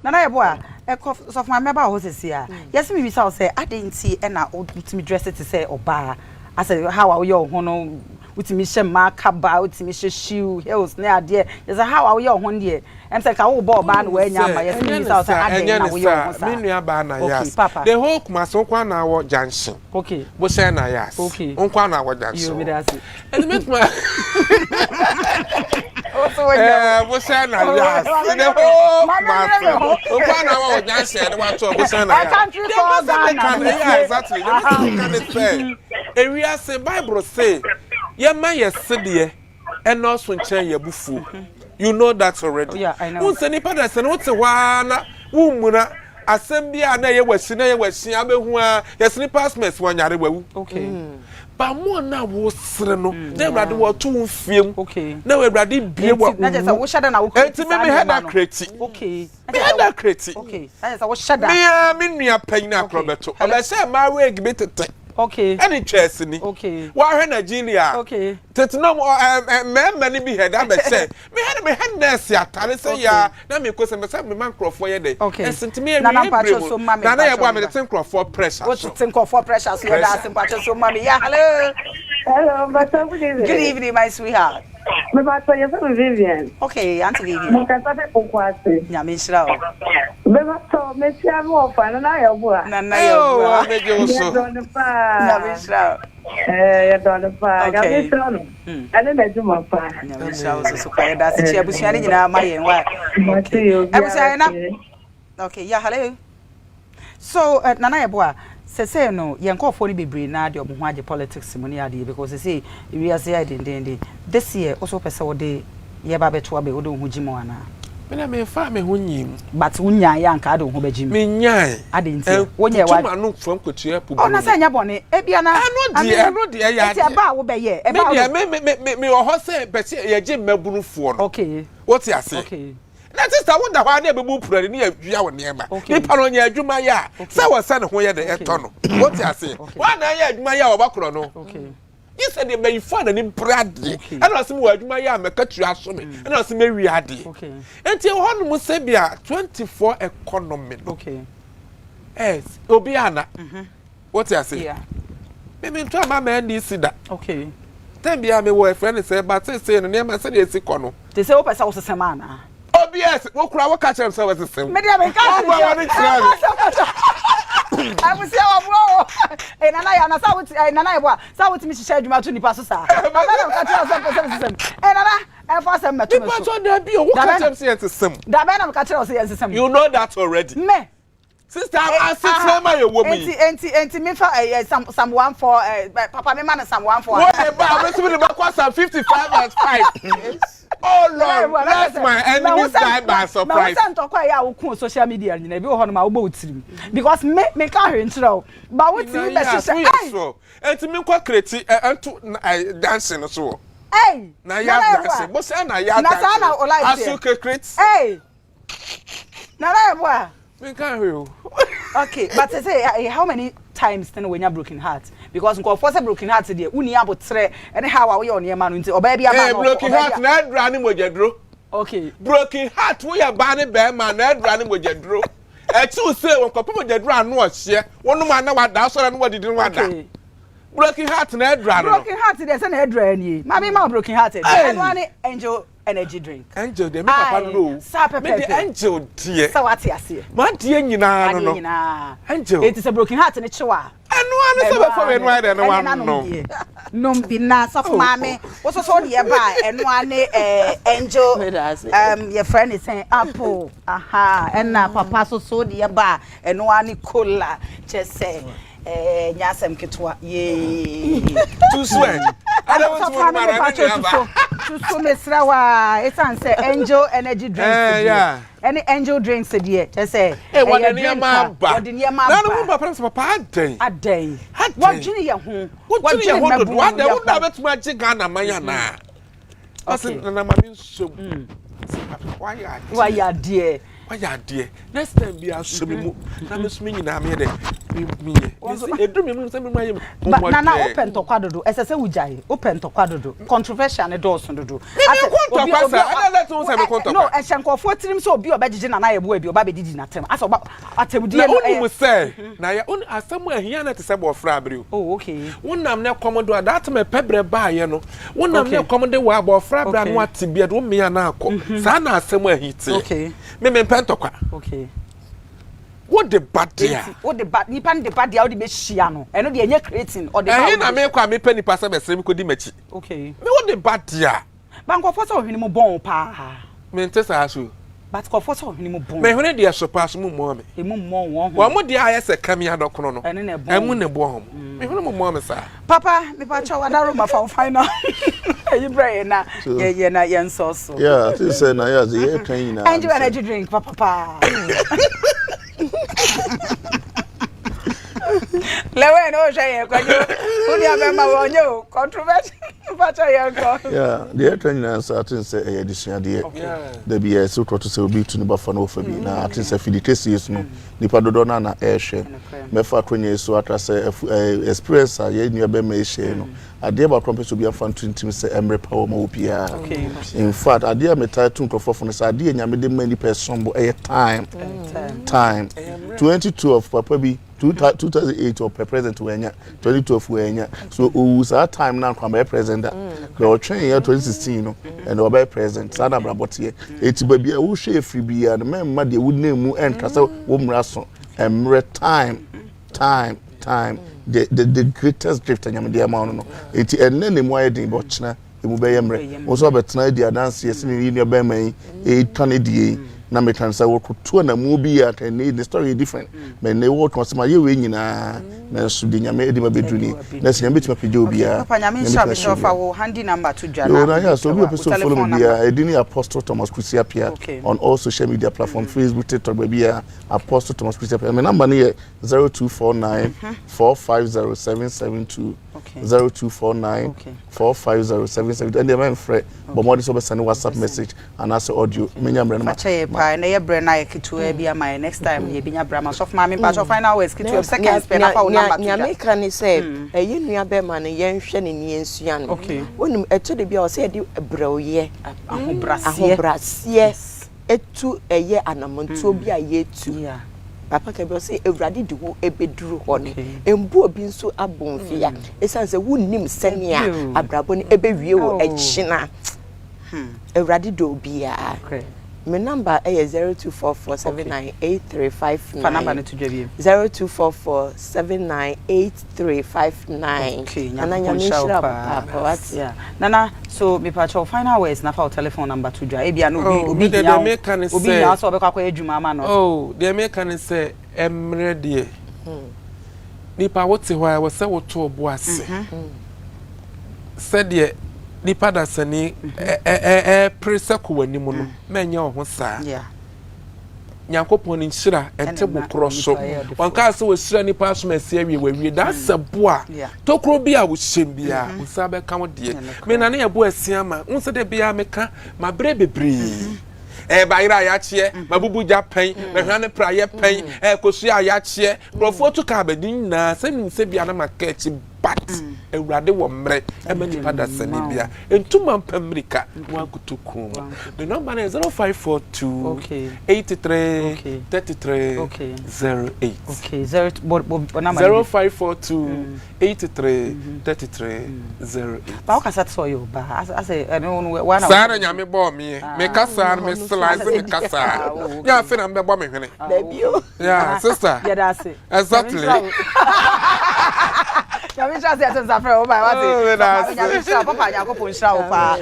Nana Yeboah, of my member was here. Yes, me shall say, I didn't see and I ought me dress it to say or bar. I said, how are you, Hono? With me, mark about me, shoe, hills, near dear. Yes, how are you, 1 year? And say, I will bob band when you're my yes, Papa. The whole Masoquan hour junction. Okay, was Nayas. Okay, Unquan hour junction. And make my what's Nayas? The whole Unquan hour junction. What's exactly. Can it say? Area say Bible say. Your man yesterday, and also change your bufu. You know that already. Yeah, I know. Who's any partners and what's a one woman? Assembly and I was seen, I was seeing yes, past mess 1 year ago. Okay. But more now was Sereno. They rather were 2 film. Okay. No, we rather be what that is a wash and I will had that critic. Okay. Had that critic. Okay. That is a wash. Me, I mean, we are paying up, Roberto. And I said, my way, give it. Okay. Any chessing. Okay. Why Nigeria? Okay. That's no more many be had I say. Me had nurse ya tell say ya na me ko say me man crop for day. Okay. And sent me Nana Pacho so mama. Nana ya me think crop for pressure. What you think of for pressure so that Pacho so mama. Yeah, hello. Hello, but good evening. Good evening, my sweetheart. Me ba so you Vivian. Okay, Auntie Vivian. Me ka sabe pokwase. Nya me shira o. Me ba so me tia mo fa na Yeboah. Nana Yeboah. Me je so. Nya me shira. You don't pa. Ga me shira no. Ane na juma pa. Nya me shira so kwa da se chia busuani nyina ma yen wa. Okay. Okay, yeah, hello. So, Nana Yeboah, say no, young call for the baby now, the Omuhaji politics, money idea because they say, we are saying, this year also person day, Yeba to Abe Odo Hujimoana. When I may farm a win, but Unya Yanka don't hold Jimmy. Menyai, I didn't say, when you are no from Couture. Oh, Nasanya Bonnet, Ebiana, I know the Ayah about Obey, me or Hose, but see, Jim Melbourne for. Okay, what's your say? Okay. That is the one that I never moved near your neighbor. People on your Jumaya. So was son who had the tunnel. What I say? One I had my Bakrono. Okay. You said they may find an Bradley. And I see what my yam, a country assuming, and I see Mary Addy. Okay. Until one must say, 24 economy. Okay. Yes, Obiana. What I say? Yeah. Maybe try my man, this that. Okay. Then be a boyfriend and say, but say, the name I said, it's econo. They say, Opa South Samana. Oh, yes, what crowd will catch themselves the same. Maybe I will say, oh, and I saw it, and I was so to Mrs. Shaduma to the pastor. And for some matter, you know that already. Me, sister, I said, my woman, and someone for Papa, me man, and someone for 55 and 5. Oh Lord, that's my enemies die by surprise. I don't quite social media, you know, on my boat because me can't intro. But what's the and to me, quite creative and to dancing as well. Hey, Nayas, what's Nayas? Hey, Nayas, we can't hear. Okay, but I say, how many times then when you're broken heart? Because we force a broken heart today. Uni abo tre, and how are we on your man? Or baby, I'm broken heart. Not running with your draw. Okay, broken heart. We are banning bear man. Not running with your draw. I too say when couple with your draw was here. One man know what that's and what didn't want that. Broken heart, not running. Broken heart. There's an head drain. Mammy, my broken hearted. And one angel energy drink. Angel, they make a no. Sapper, angel, dear. So what's here? My dear, you know, angel. It is a broken heart and it's a while. And one is over for and right and one no. No, be nice of mammy. What's also nearby and one angel. Your friend is saying apple. Aha, and now papa so nearby and one cola. Just say. Nyasem kitwa ye too sweat I don't want to mesra wa it's answer angel energy drinks yeah any angel drinks there just say hey what the near man ba no papa aden what jini ye ho what jini ye ho what dey would have to magic Ghana man na okay na mami so why ya dear next time be asumi mu na mesumi nyina me dey me edu me say me mayem but nana open to kwadodo esese wujai open to kwadodo controversial ne do so dodo ase obi let us say me konto no e hyenkofo tirim so obi obegije nana Yeboah bi oba bedidi natem ase oba atemudie no onu say na ya on asem ahia na te se bo fra abre oh okay wonam ne komodo that me pebre ba ye no wonam ne komode wa bo fra abre no atibia do me ya na akọ sa na asem ahite okay me pentokwa okay what the bad dia what the bad nipa the bad dia o de be hia no eno de enye creating or the na me kwa me pani pa se be se me kodi machi okay me what the bad dia banko for so hwene mo bon pa me ntesa aso but ko for so hwene mo bon me hwene dia so pa so mo mo me e mo mo wo mo dia ayese kamia dokono no eno na bon emu ne bon me hwene mo me sa papa me pa cha wadaro ma fa final you pray na ye na yen so yeah I think say Nayas ye kan na and you energy drink papa lewe no shey kwanyo uni abema wonyo controversy facha yanko yeah the kan na so I think say e addition de da bi so to say obi tu ne ba fa no fa bi na I think say fidikesi yesu no nipa dodo na na e hwe me fa kwenye so atra say experience a ye nua be ma e hwe no ade ba trumpet obi afa ntintim say emre power ma opia in fact ade me title nkofo no say ade nyame de many person bo e time 2012 papa bi 2008 or president wenya 2012 wenya so o sa time na kwa be president the otwen year 2016 no and o be president sana brabote eti ba bia wo hwe free bia na memma de wo nemu entra say wo mra so emre time the greatest gift anyam de amount no eti enne ne mu ayedin bo chena emu be yemre wo so betena di dance yes ni ni be man e tane die na me kan say wo to na mu bi at and the story different men ne wo to sama ye we nyina na so de nyame edi ma bedruni na se nyame betima pege obi a papa nyame nsa so fa wo handy number to dwana no na ya so bi person follow me bia edini Apostle Thomas Christy appear on all social media platform Facebook TikTok bia Apostle Thomas Christy appear my number ne 0249 450772 0249 450772 and the man free but more so be send WhatsApp message and also audio menya mre na na ye bre na ye kitu e bia my next time ye binya brama so ma me pa so final words kitu second spell na fa number to nyame kan ni say e nua be ma ne ye nhwe ne ni ensua no wonim eto de bia o say de brewye ahobrasie etu eye anamonto bia ye tu papa ke be say ewrade de wo ebeduru ho ne embu obi nso abonfia esanse wonnim senia abrabo ne ebewie wo echina ewrade do bia my number is 0244798359 fa number ne to dwabie 0244798359 okay nana nyamishira papa what nana so me pa cho final words na fa telephone number to dwa e bia no obi nya so obekwa kwa adwuma ama no oh the American say emre de nipa wote ho a wo se wo to obo ase said ye nipa da sani preseko wanimu no menye ho saa nyankopon nshira ente bokro so wanka se wo shira nipa so masie awie wawie da saboa tokro bia wo hyem bia wo sabe ka wo de me na ne yebo asia ma unse de bia meka mabre bebre bayira ya chie mabubu japan na hwane praye pen kosu ya chie profo to ka badin na sami se bia na makachi but ewrade wo mre emani pada sane bia entuma mpamrika wakutukum the number is 0542 83 33 08 0542 83 33 08 ba ka sat so yo ba ase one sara nyame bo me kasa me slice me kasa ya fe na me bo me hwene yeah sister yeah that's it exactly Yamisha se atenza fra o ba wa se. Yamisha papa yakopon shira o pa.